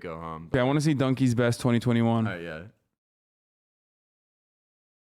go home. Okay, I want to see Dunkey's best 2021. All right, yeah.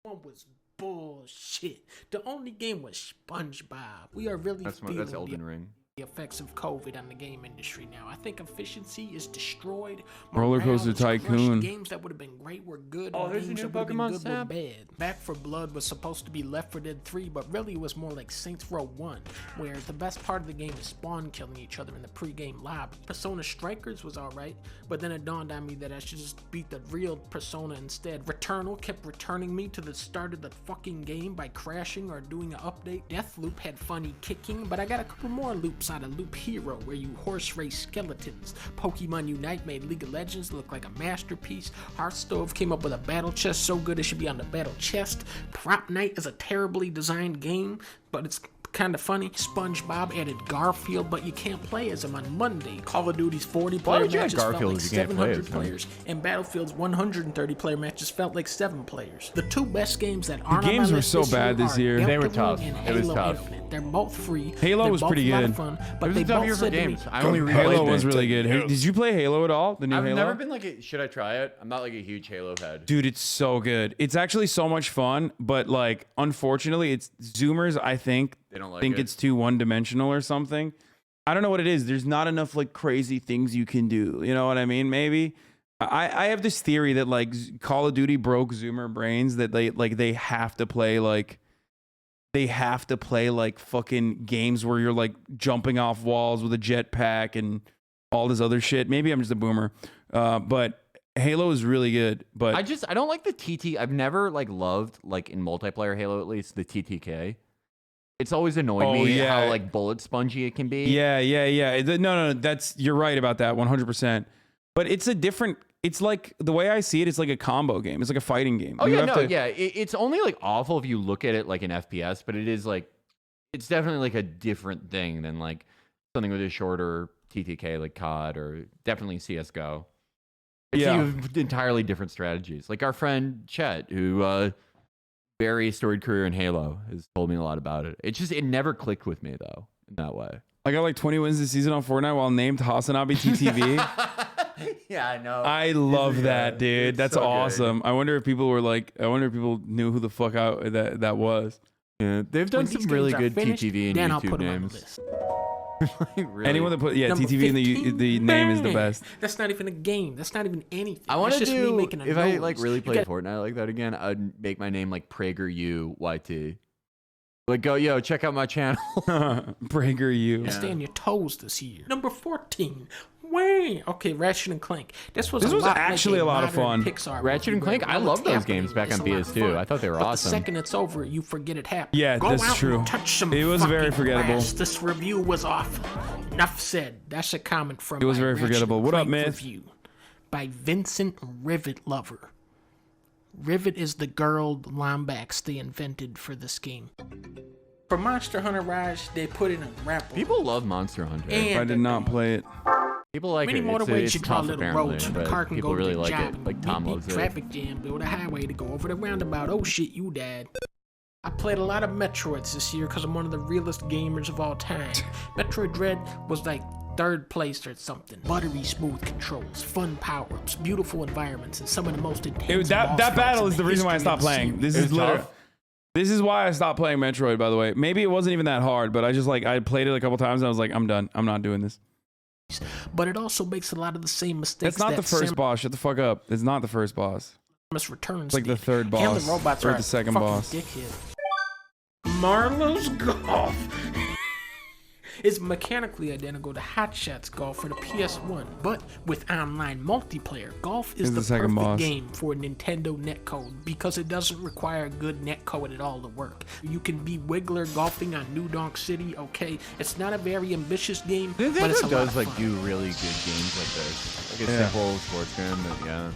One was bullshit. The only game was SpongeBob. We are really That's feeling Elden Ring. the effects of COVID on the game industry now. I think efficiency is destroyed. Roller Coaster Morale is crushed. Tycoon. Games that would have been great were good. Oh, and there's a games new that would have been Pokemon good Snap. were bad. Back 4 Blood was supposed to be Left 4 Dead 3, but really it was more like Saints Row 1, where the best part of the game is spawn killing each other in the pre-game lobby. Persona Strikers was alright, but then it dawned on me that I should just beat the real Persona instead. Returnal kept returning me to the start of the fucking game by crashing or doing an update. Deathloop had funny kicking, but I got a couple more loops out of Loop Hero, where you horse race skeletons. Pokemon Unite made League of Legends look like a masterpiece. Hearthstone came up with a battle chest so good it should be on the battle chest. Prop Night is a terribly designed game, but it's kind of funny. SpongeBob added Garfield, but you can't play as him on Monday. Call of Duty's 40-player would you add matches felt Garfield like if you can't play 700 as him? players, and Battlefield's 130-player matches felt like 7 players. The 2 best games that aren't games on my were list so bad this are year. Delta They were Rune tough. and It was Halo tough. Infinite. They're both free. Halo They're was both pretty a lot good. of fun, It but was they a tough both year for said to me, games. I only replayed Halo it. was really good. Hey, did you play Halo at all? The new I've Halo? never been like, should I try it? I'm not like a huge Halo head. Dude, it's so good. It's actually so much fun, but like, unfortunately, it's Zoomers. I think They don't like think it. it's too one-dimensional or something. I don't know what it is. There's not enough like crazy things you can do. You know what I mean? Maybe. I have this theory that like Call of Duty broke Zoomer brains, that they have to play like fucking games where you're like jumping off walls with a jetpack and all this other shit. Maybe I'm just a boomer, but Halo is really good. But I don't like the TT. I've never like loved, like in multiplayer Halo at least, the TTK. It's always annoyed me how like bullet spongy it can be. Yeah. No, that's, you're right about that 100%. But it's a different, it's like, the way I see it, it's like a combo game. It's like a fighting game. Oh You yeah, have no, to- yeah. It's only like awful if you look at it like an FPS, but it is like, it's definitely like a different thing than like something with a shorter TTK like COD or definitely CS:GO. It's Yeah. entirely different strategies. Like our friend Chet, who very storied career in Halo, has told me a lot about it. It never clicked with me though in that way. I got like 20 wins this season on Fortnite while named Hasanabi TTV. Yeah, I know. I love that, dude. It's That's so good. awesome. I wonder if people were like, I wonder if people knew who the fuck that was. Yeah, they've done when some these really games are good finished, TTV and then I'll YouTube put 'em on the names. list. Like, really. Anyone that put Number TTV in the 15, name is the man. best. That's not even a game. That's not even anything. I want That's to just me do, making a if I noise. like really You play got- Fortnite like that again, I'd make my name like PragerU YT. Like, go, yo, check out my channel. Breaker you. Yeah. Stay on your toes this year. Number 14. Wait. Okay, Ratchet and Clank. This was actually a lot of modern fun. Pixar Ratchet and movie Clank, where I love what's those happening games back is on a lot of PS2. fun. I thought they were But awesome. the second it's over, you forget it happened. Yeah, Go that's out true. And touch some It was very fucking forgettable. grass. This review was awful. Enough said. That's a comment from It was my very Ratchet forgettable. and What up, Clank Myth? Review by Vincent Rivet Lover. Rivet is the girl Lombax they invented for this game. For Monster Hunter Rise, they put in a rapper. People love Monster Hunter. And I did not play it. People like many it. motorways It's you draw tough little apparently, roads so the but car can people go to really the like job it. and Like Tom beep, loves beep, it. traffic jam, build a highway to go over the roundabout. Oh shit, you died. I played a lot of Metroids this year because I'm one of the realest gamers of all time. Metroid Dread was like 3rd place or something. Buttery smooth controls, fun power-ups, beautiful environments, and some of the most intense That boss battle fights in is the reason why I history of stopped the playing. series. This It is was literally. tough. This is why I stopped playing Metroid, by the way. Maybe it wasn't even that hard, but I just like, I played it a couple times and I was like, I'm done. I'm not doing this. But it also makes a lot of the same mistakes That's not that the first boss. Shut the fuck up. It's not the first boss. Samus Returns It's like the did. 3rd And boss. the robots Or are the second fucking boss. dickhead. Marlo's Golf is mechanically identical to Hot Shots Golf for the PS1, but with online multiplayer. Golf is It's the the second perfect boss. game for Nintendo netcode because it doesn't require good netcode at all to work. You can be Wiggler golfing on New Donk City, okay? It's not a very ambitious game, but it's a Nintendo lot of does like fun. do really good games like this. Like a Yeah. simple sports game, but yeah.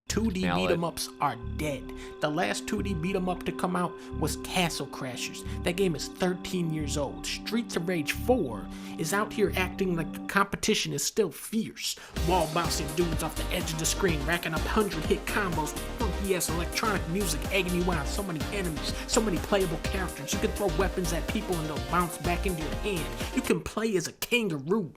2D Nail beat 'em it. ups are dead. The last 2D beat 'em up to come out was Castle Crashers. That game is 13 years old. Streets of Rage 4 is out here acting like the competition is still fierce. Wall bouncing dudes off the edge of the screen, racking up 100-hit combos with funky ass electronic music, egging you on. So many enemies, so many playable characters. You can throw weapons at people and they'll bounce back into your hand. You can play as a kangaroo.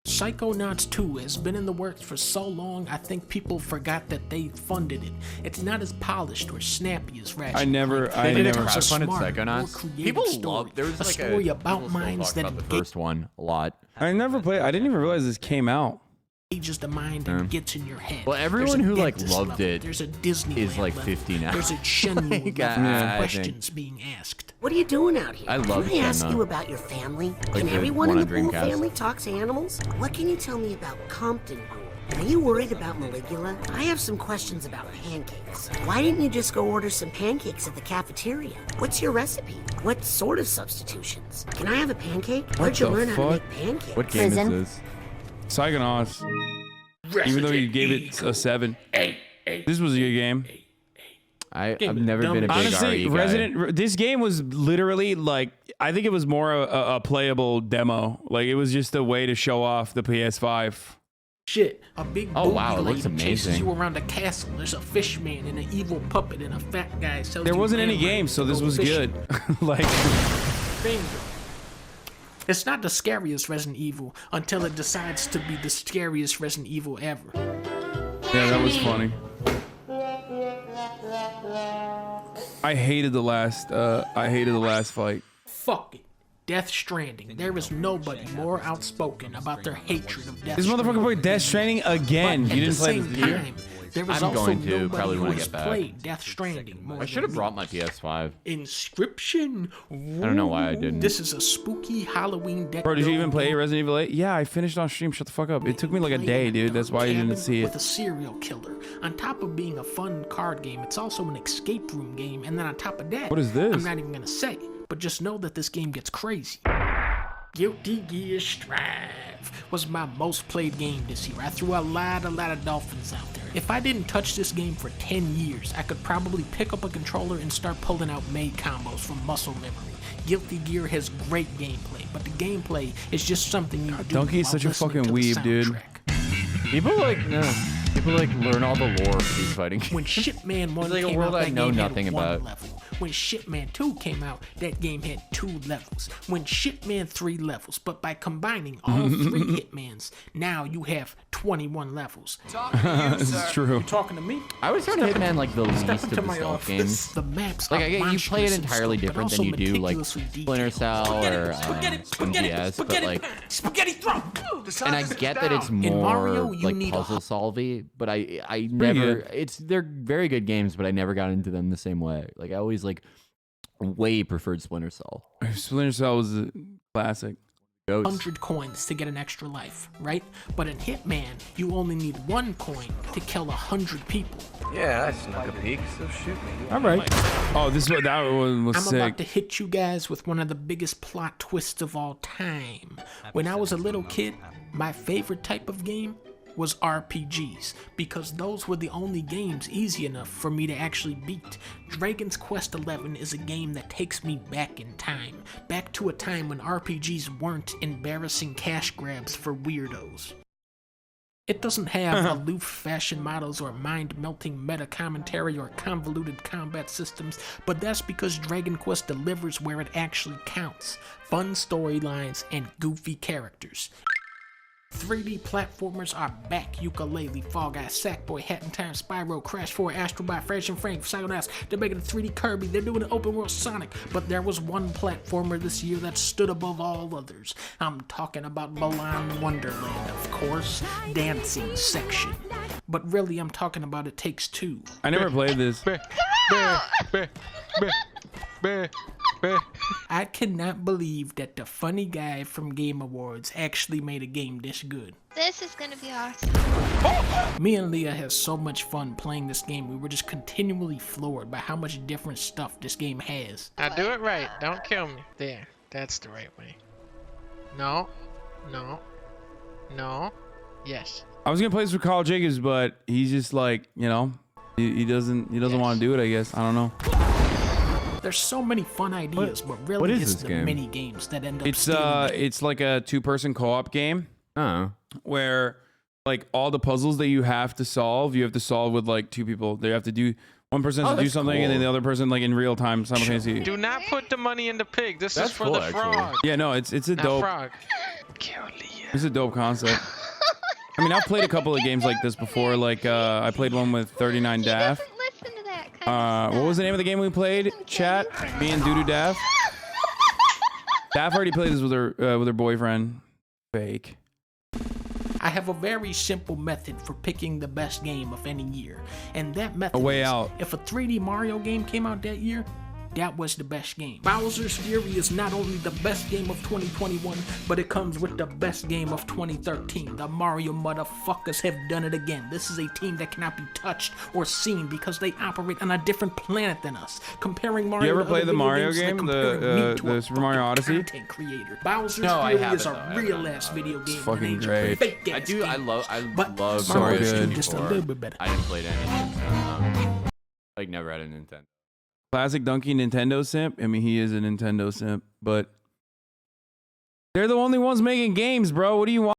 Psychonauts 2 has been in the works for so long, I think people forgot that they funded it. It's not as polished or snappy as Ratchet. I never crowdfunded Smart, more Psychonauts. creative People story. love. There was a like story about people still minds talk that about the first one a lot. I never played. I didn't even realize this came out. engages the mind and gets in your head. Well, everyone There's a who like dentist loved level. it There's a Disney is like level. 50 now. There's a Shenmue Like, level I of think. questions being asked. What are you doing out here? I love Can I ask Shenmue. you about your family? Can the everyone one in on the Pool Dreamcast. family talk to animals? What can you tell me about Compton Rule? Are you worried about Maligula? I have some questions about pancakes. Why didn't you just go order some pancakes at the cafeteria? What's your recipe? What sort of substitutions? Can I have a pancake? Where'd you the learn how to fuck? make pancakes? What game Prison. is this? Psychonauts. Even though you gave it a 7. This was a good game. I've Game is never dumb been a as big Honestly, RE guy. this game was literally like, I think it was more a playable demo. Like it was just a way to show off the PS5. Shit, a big Oh, booby wow, it looks lady chases amazing. you around a castle. There's a fish man and an evil puppet and a fat guy sells There you wasn't any landmines game, so to this go was fishing. good. Like, Bingo. It's not the scariest Resident Evil until it decides to be the scariest Resident Evil ever. yeah, that was funny. I hated the last fight. Fuck it. Death Stranding. There is nobody more outspoken about their hatred of Death This Stranding. motherfucker played Death Stranding again. But You at didn't the play same this year? time, there is I'm also going to, nobody probably when who I has get back. played Death Stranding more I should have than brought my PS5. Inscription. I don't know why I didn't. This is a spooky Halloween deck. Bro, did you even building play game Resident Evil 8? Yeah, I finished on stream. Shut the fuck up. It took me like a day, dude. That's why you didn't see With it. a serial killer. On top of being a fun card game, it's also an escape room game. And then on top of that, What is this? I'm not even gonna say, but just know that this game gets crazy. Guilty Gear Strive was my most played game this year. I threw a lot of dolphins out there. If I didn't touch this game for 10 years, I could probably pick up a controller and start pulling out May combos from muscle memory. Guilty Gear has great gameplay, but the gameplay is just something you do. Dunkey is while such a listening fucking to the weeb, dude. soundtrack. People like learn all the lore for these fighting games. When Shipman 1 It's like a came world out, I that know game nothing had one about. level. When Shipman 2 came out, that game had 2 levels. When Shipman 3 levels, but by combining all 3 Hitmans, now you have 21 levels. This is true. Talking to me? I was trying to Hitman like the least Step of into the my stealth office. games. The maps Like are I get you play it monstrous in entirely scope, but different also than you do like meticulously Splinter detailed. Cell or MGS, but like, Spaghetti throw! and I get that it's In more Mario, you like need a puzzle solvy, but I never. good. They're very good games, but I never got into them the same way. Like I always like way preferred Splinter Cell. Splinter Cell was a classic. Ghosts. 100 coins to get an extra life, right? But in Hitman, you only need 1 coin to kill 100 people. Yeah, I snuck a peek, so shoot me. All right. Oh, that one was I'm sick. about to hit you guys with one of the biggest plot twists of all time. When I was a little kid, my favorite type of game was RPGs, because those were the only games easy enough for me to actually beat. Dragon's Quest XI is a game that takes me back in time, back to a time when RPGs weren't embarrassing cash grabs for weirdos. It doesn't have aloof fashion models or mind-melting meta commentary or convoluted combat systems, but that's because Dragon Quest delivers where it actually counts: fun storylines and goofy characters. 3D platformers are back. Yooka-Laylee, Fall Guy, Sackboy, Hat in Time, Spyro, Crash 4, Astro Bot, Fresh and Frank, Psychonauts. They're making a 3D Kirby. They're doing an open world Sonic. But there was one platformer this year that stood above all others. I'm talking about Balan Wonderland, of course. Dancing section. But really, I'm talking about It Takes Two. I never played this. I cannot believe that the funny guy from Game Awards actually made a game this good. This is gonna be awesome. Me and Leah had so much fun playing this game. We were just continually floored by how much different stuff this game has. Now do it right. Don't kill me. There. That's the right way. No. No. No. Yes. I was gonna play this with Carl Jacobs, but he's just like, you know, he doesn't want to do it. I guess I don't know. There's so many fun ideas, but what really is it's this the game? mini games that end up It's stealing it. it's like a 2-person co-op game Oh, where like all the puzzles that you have to solve with like 2 people. They have to do, one person has to do that's something and then cool. the other person like in real time simultaneously. Do not put the money in the pig. This That's is for cool, the actually. frog. Yeah, no, it's a Not dope. frog. Kill Leah. It's a dope concept. I mean, I've played a couple of games like this before. Like, I played one with 39 He Daff. doesn't listen to that kind of What was the stuff. name of the game we played? Chat. Me and Doodoo Daff. Daff already played this with her boyfriend. Fake. I have a very simple method for picking the best game of any year, and that method A Way is, Out. if a 3D Mario game came out that year, that was the best game. Bowser's Fury is not only the best game of 2021, but it comes with the best game of 2013. The Mario motherfuckers have done it again. This is a team that cannot be touched or seen because they operate on a different planet than us. Comparing Mario You ever to play other the video Mario games is like game, comparing the me to a Super Mario fucking Odyssey? content creator. Bowser's No, I Fury haven't, is though. a I haven't real done ass it. video game. fucking and ain't great. fake I ass do. I game. love But Mario Mario's good. just a 64. little bit better. I didn't play it any. Like never had a Nintendo. Classic Dunkey Nintendo simp. I mean, he is a Nintendo simp, but they're the only ones making games, bro. What do you want?